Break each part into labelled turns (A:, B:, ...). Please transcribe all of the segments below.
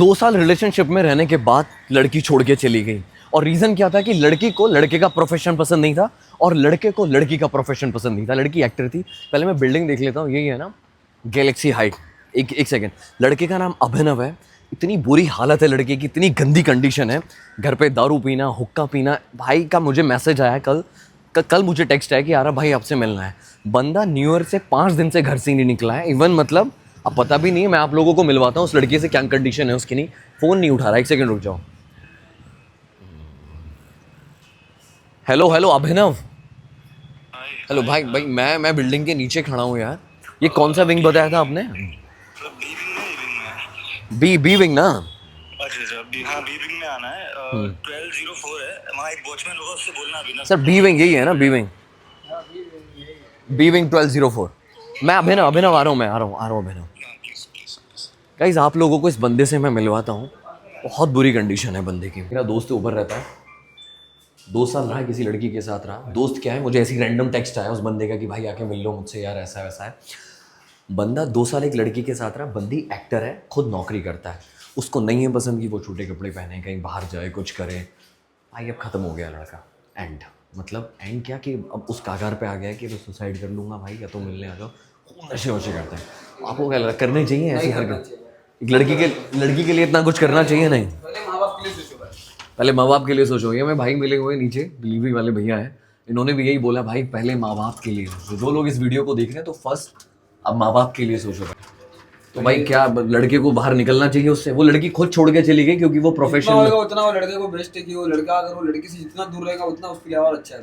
A: 2 साल रिलेशनशिप में रहने के बाद लड़की छोड़ के चली गई। और रीज़न क्या था कि लड़की को लड़के का प्रोफेशन पसंद नहीं था और लड़के को लड़की का प्रोफेशन पसंद नहीं था। लड़की एक्टर थी। पहले मैं बिल्डिंग देख लेता हूँ, यही है ना, गैलेक्सी हाइट। एक एक सेकेंड। लड़के का नाम अभिनव है। इतनी बुरी हालत है लड़के की, इतनी गंदी कंडीशन है। घर पे दारू पीना, हुक्का पीना। भाई का मुझे मैसेज आया कल मुझे टेक्स्ट आया कि यार भाई आपसे मिलना है। बंदा न्यू ईयर से 5 दिन से घर से ही नहीं निकला है। इवन मतलब अब पता भी नहीं है। मैं आप लोगों को मिलवाता हूँ उस लड़की से, क्या कंडीशन है उसकी। नहीं, फ़ोन नहीं उठा रहा। एक सेकंड रुक जाओ। हेलो हेलो अभिनव। हेलो भाई भाई मैं बिल्डिंग के नीचे खड़ा हूँ यार। ये कौन सा विंग बताया था आपने?
B: मतलब बी विंग में, विंग में।
A: बी विंग ना?
B: अच्छा अच्छा, हाँ बी विंग में आना है। 1204 है वहाँ, एक वॉचमैन होगा, उससे बोलना अभी ना।
A: सर बी विंग यही है ना? B wing, B wing 1204। मैं अभिनव अभिनव आ रहा हूँ, मैं आ रहा हूँ अभिनव।
B: Please please.
A: गाइस आप लोगों को इस बंदे से मैं मिलवाता हूँ। बहुत बुरी कंडीशन है बंदे की। मेरा दोस्त ऊपर रहता है, 2 साल रहा किसी लड़की के साथ रहा। दोस्त क्या है, मुझे ऐसी रैंडम टेक्स्ट आया उस बंदे का कि भाई आके मिल लो मुझसे यार, ऐसा वैसा है। बंदा 2 साल एक लड़की के साथ रहा। बंदी एक्टर है, खुद नौकरी करता है। उसको नहीं है पसंद कि वो छोटे कपड़े पहने कहीं बाहर जाए कुछ करे। भाई अब ख़त्म हो गया लड़का। एंड मतलब एंड क्या कि अब उस कागार पे आ गया है कि मैं सुसाइड कर लूँगा भाई, या तो मिलने आ जाओ। खूब नशे वशे करते हैं। आपको क्या लगता है, करने चाहिए ऐसी हरकत? एक लड़की के लिए इतना कुछ करना चाहिए? नहीं,
C: पहले माँ बाप के लिए सोचो भाई।
A: पहले माँ बाप के लिए सोचो। ये मैं भाई मिले हुए नीचे डिलीवरी वाले भैया हैं, इन्होंने भी यही बोला भाई, पहले माँ बाप के लिए सोचो। जो लोग इस वीडियो को देख रहे हैं तो फर्स्ट अब माँ बाप के लिए सोचो भाई। तो भाई क्या लड़के को बाहर निकलना चाहिए उससे? वो लड़की खुद छोड़ के चली गई क्योंकि वो
C: जितना
A: प्रोफेशन
C: होगा
A: में।
C: उतना वो लड़के को बेस्ट है कि वो लड़का अगर वो लड़की से जितना दूर रहेगा उतना उसके लिए और अच्छा है।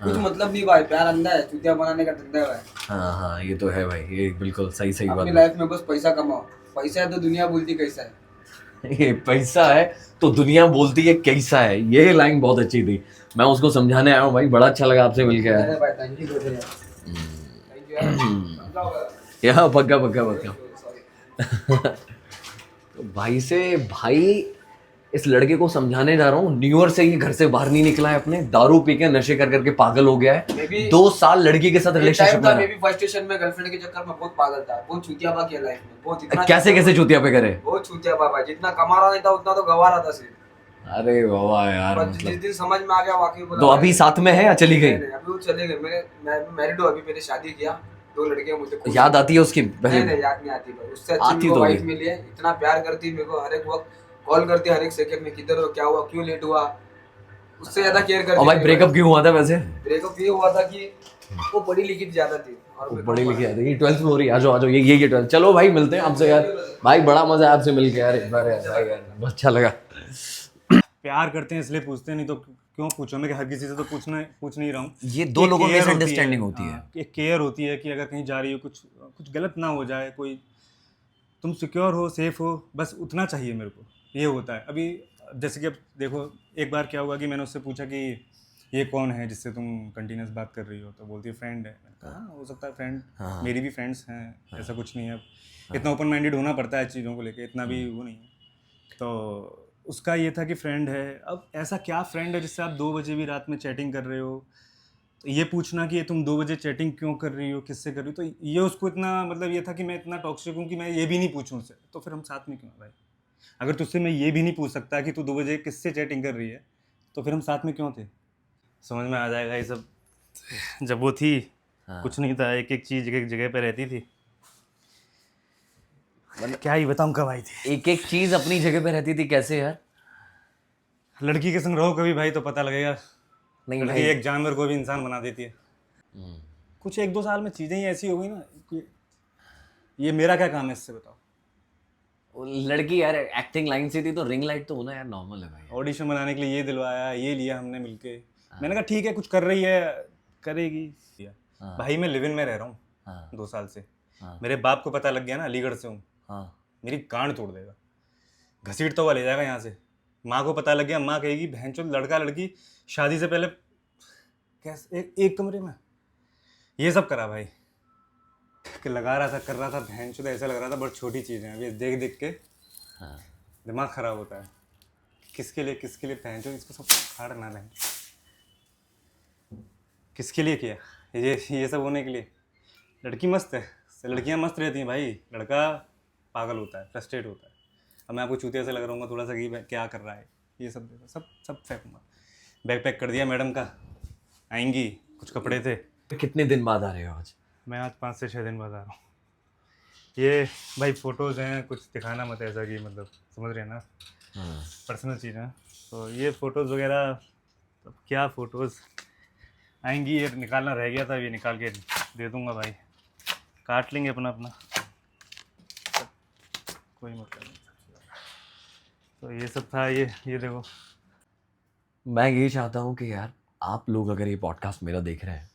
C: कुछ मतलब नहीं भाई, प्यार अंधा है, चूतिया बनाने का धंधा है भाई।
A: हाँ हाँ, ये तो है भाई, ये बिल्कुल सही सही
C: अपनी
A: बात
C: लाइफ में बस पैसा कमाओ। पैसा है तो दुनिया बोलती कैसा है।
A: है। ये पैसा है तो दुनिया बोलती है कैसा है, ये लाइन बहुत अच्छी थी। मैं उसको समझाने आया हूँ भाई। बड़ा अच्छा लगा आपसे मिलकर यार।
C: अरे भाई थैंक यू यार। थैंक यू यार। समझा होगा।
A: यहाँ पक्का पक्का पक्का।
C: सॉरी।
A: तो भाई से भाई इस लड़के को समझाने जा रहा हूँ। न्यू ईयर से ये घर से बाहर नहीं निकला है, अपने दारू पी के नशे कर करके पागल हो गया
C: मैं
A: है।
C: भी
A: 2 साल लड़की के साथ
C: एक
A: रिलेशनशिप
C: टाइम
A: में
C: था, मैं
A: रहा।
C: भी फर्स्ट स्टेशन में गर्लफ्रेंड के चक्कर में बहुत पागल था, बहुत चूतिया बा किया लाइफ में, बहुत इतना
A: कैसे कैसे चूतिया पे करे?
C: बहुत चूतिया बा भाई। जितना कमा रहा नहीं था उतना तो गवा रहा था सिर्फ।
A: अरे बाबा यार,
C: पर जिस
A: मतलब
C: दिन समझ में आ गया वाकई बोला
A: तो
C: भाई।
A: अभी साथ में है या चली गई?
C: नहीं नहीं, अभी वो चले गए। मैं मैरिड हूँ अभी, मैंने शादी किया। 2 लड़कियां मुझे खुश
A: याद
C: हैं।
A: आती है उसकी पहले?
C: नहीं नहीं, याद नहीं आती भाई। उससे अच्छी
A: आती
C: मेरे को
A: तो
C: वाइफ
A: होगी।
C: मिली है। इतना प्यार करती है मेरे को, हर एक वक्त कॉल करती है, हर एक सेकंड में किधर हो, क्या हुआ, क्यों लेट हुआ। उससे ज्यादा केयर करती
A: और
C: है
A: भाई
C: मेरी
A: ब्रेकअप
C: वाइफ।
A: क्यों हुआ था वैसे?
C: ब्रेकअप ये हुआ था कि वो पढ़ी लिखी ज्यादा थी और
A: वो
C: मैं
A: पढ़ी
C: कम
A: लिखी
C: पढ़ा।
A: आती है। 12th में हो रही है। आ जाओ आ जाओ, ये 12th। चलो भाई मिलते हैं आपसे यार। भाई बड़ा मजा है आपसे मिलके यार, एक बार यार भाई यार, बहुत अच्छा लगा।
D: प्यार करते हैं इसलिए पूछते हैं, नहीं तो क्यों पूछो। मैं कि हर किसी से तो पूछ नहीं रहा हूँ।
A: ये दो लोगों में
D: केयर
A: मिसअंडरस्टैंडिंग होती है।
D: एक केयर होती है कि अगर कहीं जा रही हो, कुछ कुछ गलत ना हो जाए, कोई तुम सिक्योर हो, सेफ हो, बस उतना चाहिए मेरे को। ये होता है। अभी जैसे कि अब देखो, एक बार क्या हुआ कि मैंने उससे पूछा कि ये कौन है जिससे तुम कंटिन्यूस बात कर रही हो, तो बोलती है फ्रेंड है। मैंने कहा हाँ, हो सकता है फ्रेंड।
A: हाँ।
D: मेरी भी फ्रेंड्स हैं, ऐसा कुछ नहीं है। अब इतना ओपन माइंडेड होना पड़ता है चीज़ों को लेके, इतना भी वो नहीं है। तो उसका ये था कि फ्रेंड है। अब ऐसा क्या फ्रेंड है जिससे आप 2 बजे भी रात में चैटिंग कर रहे हो? तो ये पूछना कि ये तुम 2 बजे चैटिंग क्यों कर रही हो, किससे कर रही हो, तो ये उसको इतना मतलब ये था कि मैं इतना टॉक्सिक हूँ कि मैं ये भी नहीं पूछूं उससे। तो फिर हम साथ में क्यों हैं भाई? अगर तुझसे मैं ये भी नहीं पूछ सकता कि तू 2 बजे किससे चैटिंग कर रही है, तो फिर हम साथ में क्यों थे? समझ में आ जाएगा ये सब। जब वो थी, कुछ नहीं था, एक एक चीज़ एक एक जगह पे रहती थी। क्या ही बताऊँ कब आई थी।
A: एक एक चीज अपनी जगह पे रहती थी, कैसे यार?
D: लड़की के संग रहो कभी भाई तो पता लगेगा।
A: नहीं
D: लड़की
A: भाई।
D: एक जानवर को भी इंसान बना देती है। कुछ 1-2 साल में चीज़ें ही ऐसी हो गई ना कि ये मेरा क्या काम है इससे बताओ।
A: वो लड़की यार एक्टिंग लाइन से थी तो रिंग लाइट तो होना यार नॉर्मल है भाई।
D: ऑडिशन बनाने के लिए ये दिलवाया, ये लिया हमने मिलके। मैंने कहा ठीक है, कुछ कर रही है, करेगी। भाई मैं लिव इन में रह रहा हूँ
A: हाँ
D: 2 साल से।
A: हाँ
D: मेरे बाप को पता लग गया ना, अलीगढ़ से हूँ,
A: हाँ।
D: मेरी गांड तोड़ देगा, घसीटता हुआ ले जाएगा यहाँ से। माँ को पता लग गया, माँ कहेगी बहनचोद लड़का लड़की शादी से पहले कैसे एक कमरे में। ये सब करा भाई, कि लगा रहा था, कर रहा था, बहनचोद ऐसा लग रहा था बहुत छोटी चीज़ें अभी देख देख के
A: हाँ।
D: दिमाग खराब होता है। किसके लिए बहनचोद इसको सब खाड़ ना रहे, किसके लिए किया ये सब होने के लिए? लड़की मस्त है, लड़कियां मस्त रहती हैं भाई, लड़का पागल होता है, फ्रस्ट्रेट होता है। अब मैं आपको चूतिया से लग रहा हूँ थोड़ा सा कि क्या कर रहा है, ये सब देखो, सब सब फेंकूंगा। बैग पैक कर दिया मैडम का, आएंगी, कुछ कपड़े थे।
A: तो कितने दिन बाद आ रहे हो आज?
D: मैं आज 5 से 6 दिन बाद आ रहा हूँ। ये भाई फ़ोटोज़ हैं, कुछ दिखाना मत ऐसा कि मतलब समझ रहे हैं ना, पर्सनल चीज़ है। तो ये फ़ोटोज़ वगैरह, तो क्या फ़ोटोज़ आएंगी, ये निकालना रह गया था, ये निकाल के दे दूंगा भाई, काट लेंगे अपना अपना, कोई मतलब नहीं। तो ये सब था, ये देखो।
A: मैं ये चाहता हूँ कि यार आप लोग अगर ये पॉडकास्ट मेरा देख रहे हैं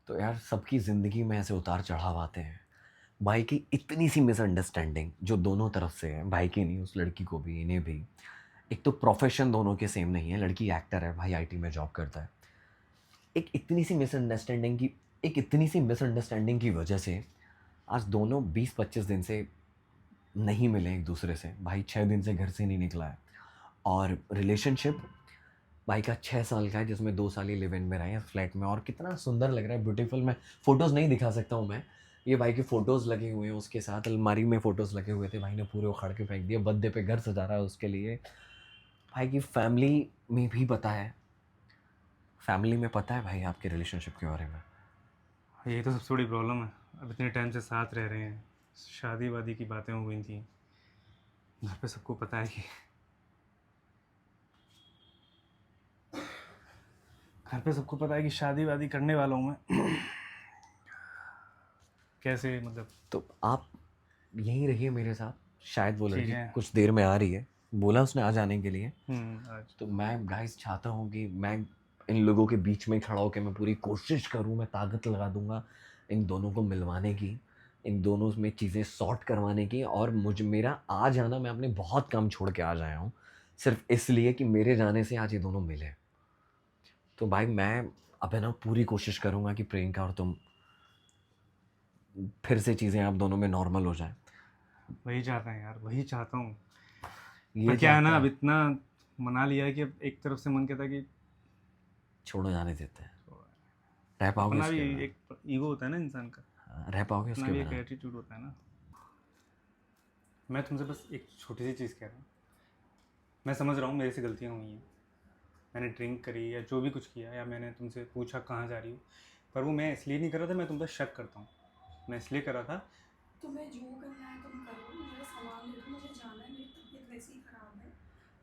A: तो यार सबकी ज़िंदगी में ऐसे उतार चढ़ाव आते हैं। भाई की इतनी सी मिसअंडरस्टैंडिंग जो दोनों तरफ से है, भाई की नहीं, उस लड़की को भी, इन्हें भी। एक तो प्रोफेशन दोनों के सेम नहीं है, लड़की एक्टर है, भाई आईटी में जॉब करता है। एक इतनी सी मिसअंडरस्टैंडिंग की वजह से आज दोनों 20-25 दिन से नहीं मिले एक दूसरे से। भाई 6 दिन से घर से नहीं निकला है। और रिलेशनशिप भाई का 6 साल का है, जिसमें 2 साल ही लिव इन में रहे हैं फ्लैट में। और कितना सुंदर लग रहा है, ब्यूटीफुल। मैं फ़ोटोज़ नहीं दिखा सकता हूँ मैं, ये भाई के फ़ोटोज़ लगे हुए हैं, उसके साथ अलमारी में फ़ोटोज़ लगे हुए थे, भाई ने पूरे उखाड़ के फेंक दिए। बर्थडे पे घर सजा रहा है उसके लिए। भाई की फैमिली में भी पता है, फैमिली में पता है भाई आपके रिलेशनशिप के बारे में।
D: यही तो सबसे बड़ी प्रॉब्लम है। अब इतने टाइम से साथ रह रहे हैं, शादी वादी की बातें हो गई थी, घर पे सबको पता है कि शादी वादी करने वाला हूँ मैं। कैसे मतलब?
A: तो आप यहीं रहिए मेरे साथ, शायद वो लड़की
D: चीज़ें-
A: कुछ देर में आ रही है, बोला उसने आ जाने के लिए।
D: आज
A: तो मैं गाइस चाहता हूँ कि मैं इन लोगों के बीच में खड़ा होकर मैं पूरी कोशिश करूँ, मैं ताकत लगा दूंगा इन दोनों को मिलवाने की, इन दोनों में चीज़ें सॉर्ट करवाने की। और मेरा आ जाना, मैं अपने बहुत काम छोड़ के आज आया हूँ सिर्फ इसलिए कि मेरे जाने से आज ये दोनों मिले। तो भाई मैं अब है ना पूरी कोशिश करूँगा कि प्रियंका और तुम फिर से चीज़ें आप दोनों में नॉर्मल हो जाए।
D: वही चाहता है यार, वही चाहता हूँ।
A: ये
D: पर क्या है ना,
A: चाहता
D: अब इतना मना लिया है कि अब एक तरफ से मन कहता है कि
A: छोड़ो, जाने देते हैं। रह पाओगे
D: अपना भी
A: उसके बिना?
D: एक ईगो होता है ना इंसान का,
A: हाँ, रह पाओगे
D: अपना
A: उसके
D: भी एक
A: बिना?
D: एटीट्यूड होता है ना। मैं तुमसे बस एक छोटी सी चीज़ कह रहा हूँ। मैं समझ रहा हूँ मेरे से गलतियाँ हुई हैं, मैंने ड्रिंक करी या जो भी कुछ किया, या मैंने तुमसे पूछा कहाँ जा रही हो, पर वो मैं इसलिए नहीं कर रहा था, मैं तुम पर शक करता हूँ। मैं इसलिए कर रहा था,
E: तुम्हें जो करना है तुम करो, मेरा सामान ले दो, मुझे जाना है, मेरी तबीयत वैसे ही खराब है।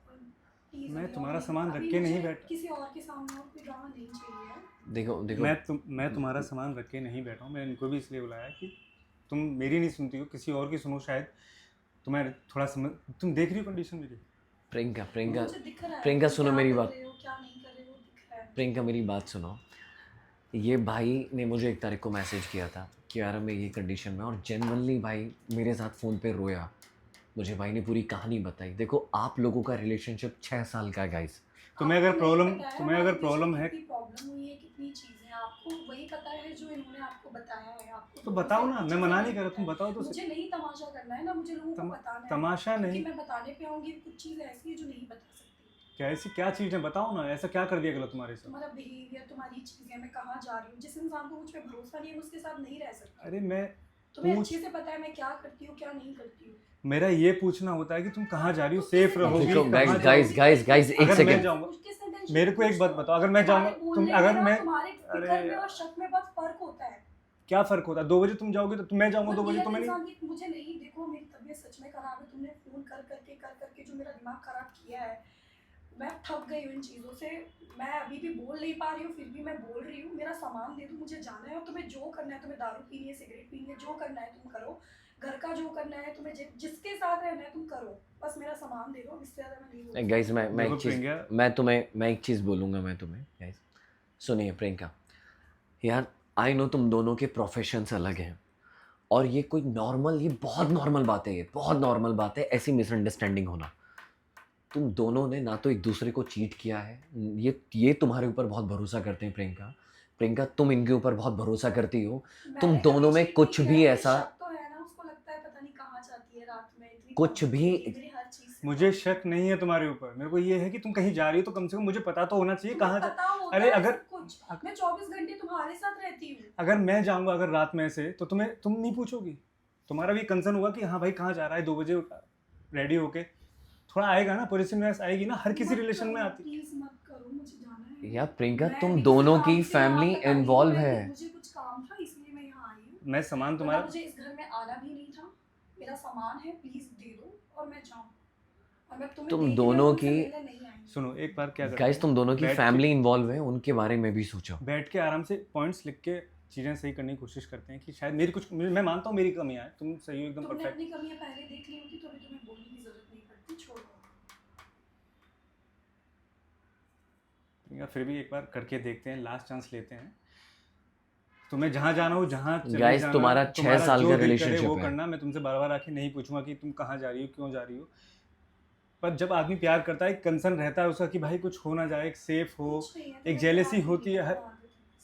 E: और प्लीज
D: मैं
E: अभी
D: तुम्हारा
E: और
D: सामान
E: अभी
D: रख के नहीं
E: मुझे
D: बैठा।
E: किसी और के सामने और कोई ड्रामा नहीं चाहिए है।
A: देखो
D: मैं तुम्हारा सामान रख के नहीं बैठा हूँ। मैंने इनको भी इसलिए बुलाया कि तुम मेरी नहीं सुनती हो, किसी और की सुनो, शायद तुम्हें थोड़ा समझ। तुम देख रही हो कंडीशन मेरी।
A: प्रियंका
E: मुझे दिख रहा है
A: प्रियंका
E: तुम
A: सुनो
E: क्या
A: मेरी
E: कर
A: बात।
E: रहे हो, क्या नहीं कर रहे हो, दिख रहा है।
A: प्रियंका मेरी बात सुनो। ये भाई ने मुझे 1 तारीख को मैसेज किया था कि यार मैं ये कंडीशन में, और जेन्युइनली भाई मेरे साथ फ़ोन पे रोया। मुझे भाई ने पूरी कहानी बताई। देखो आप लोगों का रिलेशनशिप 6 साल का है गाइस।
D: तुम्हें
E: आपको
D: अगर
E: नहीं
D: प्रॉब्लम
E: पता है
D: तुम्हें अगर
E: हमारे बीच में
D: प्रॉब्लम है
E: कितनी प्रॉब्लम हुई है, कितनी चीजें आपको वही पता है जो इन्होंने आपको बताया है। आपको
D: तो बताओ ना,
E: मुझे
D: मैं मना नहीं
E: नहीं
D: कर रहा,
E: पता
D: तुम
E: है।
D: बताओ तो।
E: मुझे नहीं तमाशा करना है ना, मुझे लोगों को बताना है।
D: तमाशा
E: क्योंकि
D: नहीं,
E: मैं बताने पे आऊंगी कुछ चीज़ ऐसी है जो नहीं बता सकती।
D: क्या ऐसी क्या चीज़ है, बताओ ना, ऐसा क्या कर दिया गलत तुम्हारे साथ?
E: तुम्हारा बिहेवियर, तुम्हारी चीजें, मैं कहाँ जा रही हूँ, जिस इंसान को मुझ पे भरोसा नहीं है मैं उसके साथ नहीं रह सकती।
D: अरे मैं
E: तुम्हें
D: पूछ-
E: अच्छे से पता है मैं क्या करती हूँ क्या नहीं करती हूँ।
D: मेरा ये पूछना होता है कि तुम कहाँ जा रही हो, सेफ रहोगी,
A: देखो
D: कहाँ
A: गाइस
D: जाओगी?
A: गाइस एक
D: अगर मैं
A: सेकंड।
D: जाऊंगा,
E: उसके से tension
D: मेरे को एक बात बताओ, अगर मैं जाऊंगा,
E: तुम्हारे
D: तुम
E: बोलने
D: अगर
E: में ना
D: मैं,
E: तुम्हारे
D: अरे
E: फिक्र में
D: यार।
E: और शक में बहुत फर्क होता है।
D: क्या फर्क होता है? 2 बजे तुम जाओगे तो मैं जाऊंगा 2 बजे,
E: ये
D: तुम्हें नहीं?
E: इंसान की मुझे नहीं, देखो मेरी तबीयत सच में खराब है, तुमने फोन कर करके जो मेरा दिमाग खराब किया है, मैं थक गई हूँ इन चीज़ों से। मैं अभी भी बोल नहीं पा रही हूँ, फिर भी मैं बोल रही हूँ। मेरा सामान दे दो, मुझे जाना है। और तुम्हें जो करना है, तुम्हें दारू पीनी है, सिगरेट पीनी है, जो करना है तुम करो। घर का जो करना है तुम्हें, जिसके साथ रहना है तुम करो, बस मेरा सामान दे दो, इससे ज़्यादा मैं नहीं बोल
A: गाइस मैं
D: देखो
A: एक चीज़,
D: प्रियंका,
A: मैं एक चीज़ बोलूँगा मैं तुम्हें। गाइस सुनिए प्रियंका, यार आई नो तुम दोनों के प्रोफेशंस अलग हैं, और ये कोई नॉर्मल, ये बहुत नॉर्मल बात है, ये बहुत नॉर्मल बात है ऐसी मिसअंडरस्टैंडिंग होना। तुम दोनों ने ना तो एक दूसरे को चीट किया है, ये तुम्हारे ऊपर बहुत भरोसा करते हैं प्रियंका तुम इनके ऊपर बहुत भरोसा करती हो। तुम
E: मैंने
A: दोनों
E: कभी
A: में
E: cheat
A: कुछ
E: नहीं
A: भी
E: किया है,
A: ऐसा,
E: शक तो है ना, उसको लगता है पता नहीं कहाँ जाती है रात में, इतनी
A: कुछ
E: प्रॉब्लम
A: भी-
E: होती है मेरी हर चीज़ से।
D: मुझे शक नहीं है तुम्हारे ऊपर, मेरे को ये है कि तुम कहीं जा रही हो तो कम से कम मुझे पता तो होना चाहिए
E: तुम्हें
D: कहाँ जा।
E: पता होता
D: अरे
E: है
D: अगर-
E: सब कुछ, मैं 24 घंटे तुम्हारे साथ रहती हूँ।
D: अगर मैं जाऊंगा अगर रात में से, तो तुम नहीं पूछोगी? तुम्हारा भी कंसर्न होगा कि हाँ भाई कहाँ जा रहा है 2 बजे? रेडी होके थोड़ा आएगा ना, पॉजिटिवनेस आएगी ना, हर किसी रिलेशन में आती है।
E: प्लीज मत करो, मुझे जाना है।
A: यार प्रियंका,
E: मैं
A: तुम
E: किसी
A: दोनों
E: काम
A: की
E: से
A: फैमिली
E: यहाँ तक आई हूँ,
A: इन्वॉल्व है।
E: मुझे कुछ काम था इसलिए मैं यहाँ आई हूँ।
D: मैं सामान
E: वरना
D: तुम्हारा,
E: मुझे इस घर में आना भी नहीं था। मेरा सामान है, प्लीज दे दो और मैं जाऊँ। और मैं तुम्हें
A: तुम
E: देखने
A: दोनों
E: और तुमसे
A: की-
E: मिलने नहीं आई हूँ।
D: सुनो एक बार क्या करते
A: गाइस,
D: हैं,
A: तुम दोनों की
D: बैठ के-
A: फैमिली इन्वॉल्व है, उनके बारे में भी सोचो।
D: बैठ के आराम से पॉइंट्स लिख के चीज़ें सही करने की कोशिश करते हैं कि शायद मेरी कुछ, मैं मानता हूँ मेरी कमियां हैं, तुम सही हो एकदम
E: तुमने
D: परफेक्ट।
E: अपनी कमियां पहले देख ली होती तो अभी तुम्हें बोलने की जरूरत नहीं पड़ती। छोड़ो।
D: फिर भी एक बार करके देखते हैं, लास्ट चांस लेते हैं। तुम्हें जहाँ जाना हो, जहाँ चले
A: Guys,
D: जाना,
A: तुम्हारा 6 साल
D: जो
A: का
D: दिल करे
A: relationship
D: वो
A: है।
D: करना। मैं तुमसे बार बार आके नहीं पूछूंगा कि तुम कहाँ जा रही हो, क्यों जा रही हो। पर जब आदमी प्यार करता है, एक कंसर्न रहता है उसका कि भाई कुछ हो ना जाए, एक सेफ हो,
E: कुछ नहीं है,
D: एक
E: तुम्हें
D: जेलेसी
E: प्यार
D: होती है।
E: नहीं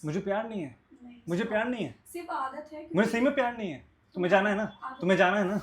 D: मुझे प्यार नहीं है,
E: नहीं,
D: मुझे
E: सिर्फ-
D: प्यार नहीं है,
E: सिर्फ आदत है।
D: मुझे सही में प्यार नहीं है। तुम्हें जाना है ना, तुम्हें जाना है ना,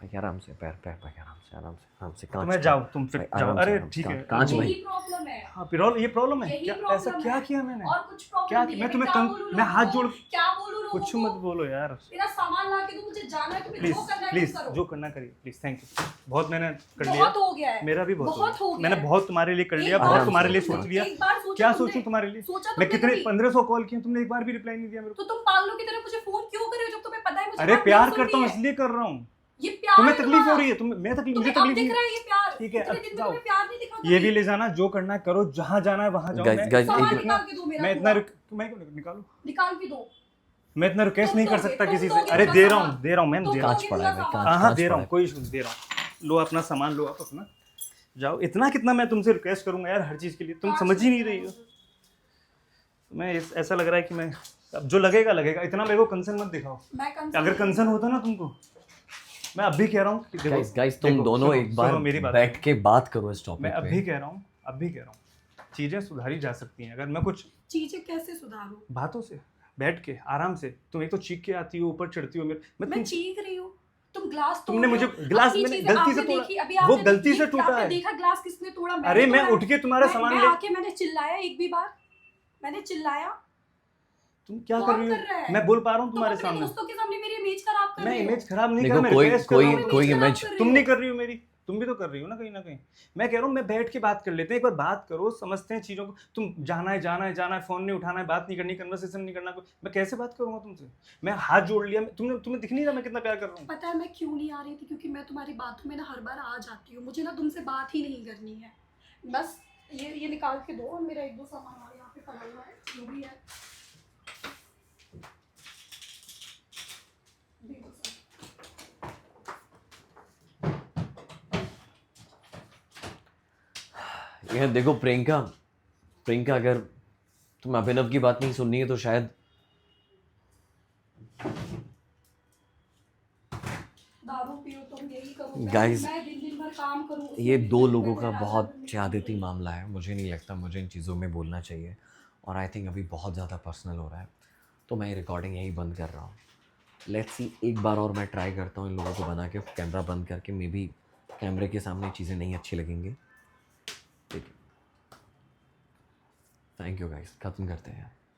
A: भाई आराम से, पैर पैर भाई, आराम से आराम से आराम से।
D: तुम्हें जाओ, तुम फिर
A: भाई,
D: जाओ।
A: आराम से,
D: अरे
A: आराम से,
D: ठीक है,
A: कांच भाई।
E: यही प्रॉब्लम है।
D: हाँ ये प्रॉब्लम है
E: यही
D: क्या?
E: problem
D: ऐसा
E: है।
D: क्या किया मैंने?
E: और कुछ प्रॉब्लम
D: क्या
E: नहीं
D: मैं
E: है।
D: तुम्हें
E: क्या
D: कं-
E: बोलूं
D: मैं हाथ
E: लोगों
D: जोड़
E: को? क्या बोलूं लोगों
D: कुछ
E: को?
D: मत बोलो यार,
E: मेरा सामान ला के दो, मुझे जाना है। तुम्हें
D: प्लीज
E: जो करना है
D: प्लीज,
E: तुम करो।
D: जो करना करिए प्लीज। थैंक यू, बहुत मैंने कर लिया।
E: बहुत हो गया है।
D: मेरा भी बहुत
E: बहुत हो गया
D: मैंने
E: है।
D: बहुत तुम्हारे लिए कर लिया,
E: एक
D: बहुत
E: बार
D: तुम्हारे लिए
E: सोचो,
D: सोच लिया।
E: एक बार सोचो
D: क्या
E: तुमने।
D: सोचूं तुम्हारे लिए?
E: सोचा
D: मैं
E: तुमने
D: कितने
E: कभी?
D: 1500 कॉल किए, तुमने एक बार भी रिप्लाई नहीं दिया मेरे को।
E: तो तुम पागलों की तरह मुझे फोन क्यों कर रहे हो जब तुम्हें पता है मुझे
D: अरे
E: बात
D: प्यार
E: नहीं
D: करता हूँ
E: सुननी है?
D: इसलिए कर रहा हूँ।
E: ये प्यार
D: तुम्हें
E: है
D: तकलीफ हो
E: तुम्हारा।
D: रही है, मुझे
E: तुम्हें
D: तकलीफ
E: अब दिख
D: नहीं।
E: रहा है ये प्यार।
D: ठीक है,
E: इतने
D: अब
E: दिन में
D: जाओ।
E: तुम्हें प्यार नहीं दिखा
D: ये भी ले जाना, जो करना है करो, जहाँ जाना है वहाँ जाओ।
A: Guys,
D: मैं
A: guys,
E: सामान
A: एक-
E: निकाल के दो मेरा
D: मैं इतना
E: पूरा।
D: मैं क्यों निकालूं?
E: निकाल के दो।
D: मैं इतना रिक्वेस्ट
E: तुम
D: नहीं कर
E: दोगे,
D: सकता
E: तुम
D: किसी से।
E: दोगे
D: अरे
E: पूरा
D: दे रहा हूँ,
E: सामान।
D: दे रहा हूँ मैम,
E: तुम
D: दे रहा हूँ।
A: कांच पड़ा है भाई, कांच
D: हाँ
A: कांच
D: दे रहा
A: पड़ा
D: हूँ,
A: है।
D: कोई इशू नहीं, दे रहा हूँ। लो अपना सामान लो आप अपना, जाओ। इतना कितना मैं तुमसे रिक्वेस्ट करूंगा यार हर चीज़ के लिए, तुम समझ ही नहीं रही हो। मैं ऐसा लग रहा है कि मैं, अब जो लगेगा लगेगा, इतना मेरे को कंसर्न मत दिखाओ।
E: मैं
D: अगर कंसर्न होता ना तुमको, मैं अब भी कह रहा हूँ कि देखो,
A: गाइस तुम
D: देखो,
A: दोनों
D: सुनो,
A: एक बार
D: सुनो मेरी बात।
A: बैठ के बात करो इस
D: मैं
A: टॉपिक
D: अब
A: पे।
D: भी कह रहा हूँ, अब भी कह रहा हूँ, चीज़ें सुधारी जा सकती हैं अगर मैं कुछ
E: चीजें कैसे सुधारूं?
D: बातों से बैठ के आराम से। तुम एक तो चीख के आती हो, ऊपर चढ़ती हो,
E: मैं
D: तुम
E: चीख रही हूँ, तुम ग्लास तोड़
D: तुमने
E: रहे हो।
D: मुझे ग्लास
E: अपनी
D: मैंने
E: चीजें
D: गलती से
E: आपने
D: तोड़ा,
E: देखी, अभी
D: वो
E: आपने
D: गलती से
E: देखी,
D: टूटा
E: आपने
D: है।
E: देखा ग्लास किसने तोड़ा? मैंने
D: अरे मैं
E: तोड़ा है।
D: उठ के तुम्हारा सामान
E: मैं
D: ले,
E: आके मैंने चिल्लाया एक भी बार? मैंने चिल्लाया?
D: तुम क्या
E: कौन
D: कर रही
E: कर रहा
D: हो?
E: है?
D: मैं बोल पा रहा हूँ
E: तुम
D: तुम्हारे
E: अपने
D: सामने।
E: दोस्तों के सामने मेरी इमेज खराब कर
D: मैं
E: रहे हो।
D: इमेज खराब नहीं कर
A: देखो,
D: रहा, मैं
A: कोई-
D: रिक्वेस्ट कर रहा हूँ।
A: कोई
E: खराब
A: इमेज
E: कर रहे
D: तुम
E: हो।
D: नहीं कर रही हो मेरी, तुम भी तो कर रही हो ना कहीं ना कहीं। मैं कह रहा हूँ मैं बैठ के बात कर लेते हैं, एक बार बात करो, समझते हैं चीज़ों को। तुम जाना है जाना है जाना है, फ़ोन नहीं उठाना है, बात नहीं करनी, कन्वर्सेशन नहीं करना, मैं कैसे बात करूँगा तुमसे? मैं हाथ जोड़ लिया, तुम्हें दिख नहीं रहा मैं कितना प्यार कर रहा हूँ?
E: पता है मैं क्यों नहीं आ रही थी? क्योंकि मैं तुम्हारी बातों में ना हर बार आ जाती हूँ। मुझे ना तुमसे बात ही नहीं करनी है। बस ये निकाल के दो, और मेरा एक दो सामान और यहाँ पे पड़ा हुआ है, जो भी है दे दो सब।
A: ये देखो प्रियंका, अगर तुम अभिनव की बात नहीं सुननी है तो शायद
E: दारू पियो तुम, यही करो।
A: Guys,
E: मैं दिन दिन भर काम करूँ,
A: ये
E: उसमें
A: दो
E: भी
A: लोगों
E: मैं
A: का
E: तेरा
A: बहुत
E: आदत नहीं
A: ज्यादती
E: है।
A: मामला है। मुझे नहीं लगता मुझे इन चीज़ों में बोलना चाहिए, और आई थिंक अभी बहुत ज़्यादा पर्सनल हो रहा है, तो मैं ये रिकॉर्डिंग यही बंद कर रहा हूँ। लेट्स सी, एक बार और मैं ट्राई करता हूँ इन लोगों को बना के कैमरा बंद करके। मे बी कैमरे के सामने चीज़ें नहीं अच्छी लगेंगी। ठीक है, थैंक यू गाइस, ख़त्म करते हैं।